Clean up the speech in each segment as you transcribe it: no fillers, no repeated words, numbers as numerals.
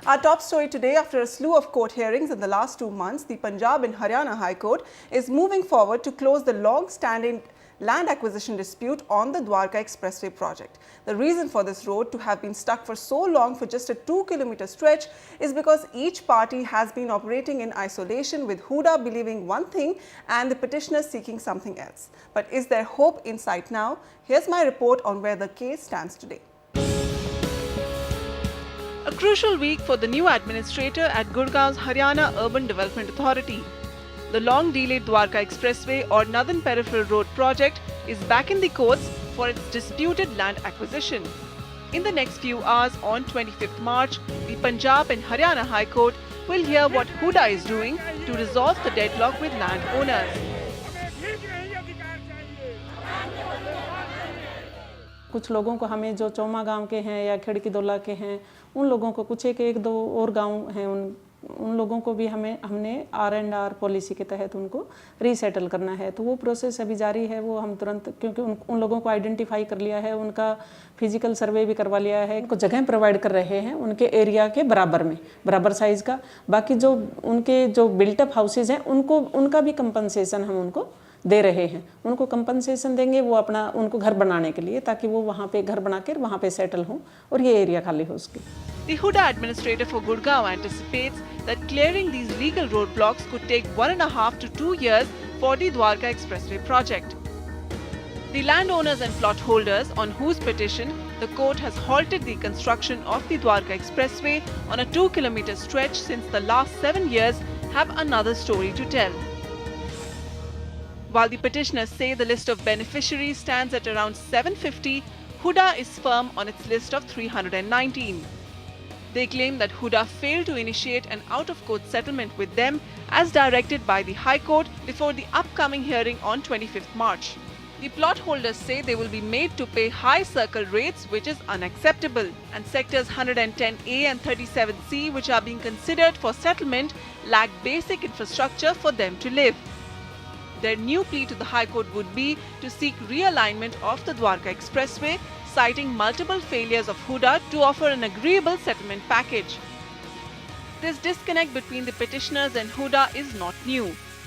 Our top story today: after a slew of court hearings in the last 2 months, the Punjab and Haryana High Court is moving forward to close the long-standing land acquisition dispute on the Dwarka Expressway project. The reason for this road to have been stuck for so long for just a 2-kilometer stretch is because each party has been operating in isolation, with Huda believing one thing and the petitioners seeking something else. But is there hope in sight now? Here's my report on where the case stands today. A crucial week for the new administrator at Gurgaon's Haryana Urban Development Authority. The long-delayed Dwarka Expressway or Northern Peripheral Road project is back in the courts for its disputed land acquisition. In the next few hours on 25th March, the Punjab and Haryana High Court will hear what Huda is doing to resolve the deadlock with landowners. कुछ लोगों को हमें जो चौमा गांव के हैं या खिड़की दोला के हैं, उन लोगों को कुछ एक दो और गांव हैं, उन लोगों को भी हमने R&R पॉलिसी के तहत उनको रीसेटल करना है। तो वो प्रोसेस अभी जारी है। वो हम तुरंत, क्योंकि उन लोगों को आइडेंटिफाई कर लिया है, उनका फिजिकल सर्वे भी करवा लिया है, उनको जगह प्रोवाइड कर रहे हैं उनके एरिया के बराबर में, बराबर साइज़ का। बाकी जो उनके जो बिल्टअप हाउसेज हैं उनका भी कंपनसेशन हम उनको दे रहे हैं। उनको कंपनसेशन देंगे वो उनको घर बनाने के लिए, ताकि वो वहाँ पे घर बनाकर वहाँ पे सेटल हों और ये एरिया खाली हो उसके। The Huda administrator for Gurgaon anticipates that clearing these legal roadblocks could take 1.5 to 2 years for the Dwarka Expressway project. The landowners and plot holders on whose petition the court has halted the construction of the Dwarka Expressway on a 2-kilometer stretch since the last 7 years have another story to tell. While the petitioners say the list of beneficiaries stands at around 750, Huda is firm on its list of 319. They claim that Huda failed to initiate an out-of-court settlement with them as directed by the High Court before the upcoming hearing on 25th March. The plot holders say they will be made to pay high circle rates, which is unacceptable, and sectors 110A and 37C, which are being considered for settlement, lack basic infrastructure for them to live. Their new plea to the High Court would be to seek realignment of the Dwarka Expressway, citing multiple failures of Huda to offer an agreeable settlement package. This disconnect between the petitioners and Huda is not new.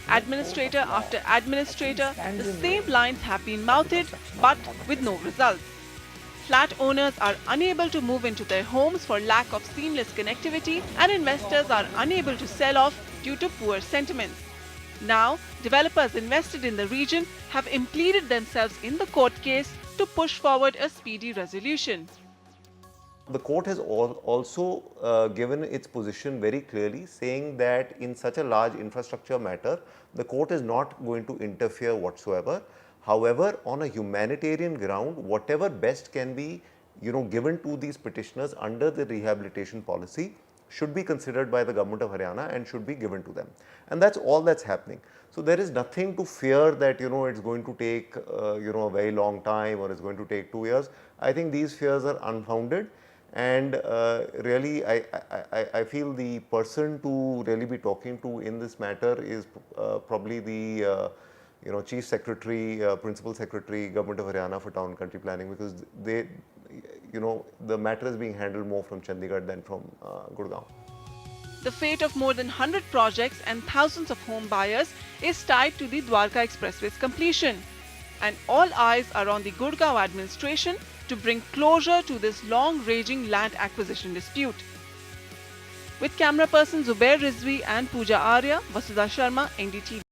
Administrator after administrator, the same lines have been mouthed, but with no results. Flat owners are unable to move into their homes for lack of seamless connectivity, and investors are unable to sell off due to poor sentiments. Now, developers invested in the region have impleaded themselves in the court case to push forward a speedy resolution. The court has also given its position very clearly, saying that in such a large infrastructure matter, the court is not going to interfere whatsoever. However, on a humanitarian ground, whatever best can be given to these petitioners under the rehabilitation policy should be considered by the government of Haryana and should be given to them. And that's all that's happening. So there is nothing to fear that it's going to take a very long time or it's going to take 2 years. I think these fears are unfounded, and really I feel the person to really be talking to in this matter is probably the Chief Secretary, Principal Secretary, Government of Haryana for Town and Country Planning, because the matter is being handled more from Chandigarh than from Gurgaon. The fate of more than 100 projects and thousands of home buyers is tied to the Dwarka Expressway's completion, and all eyes are on the Gurgaon administration to bring closure to this long-raging land acquisition dispute. With camera person Zubair Rizvi and Pooja Arya, Vasudha Sharma, NDTV.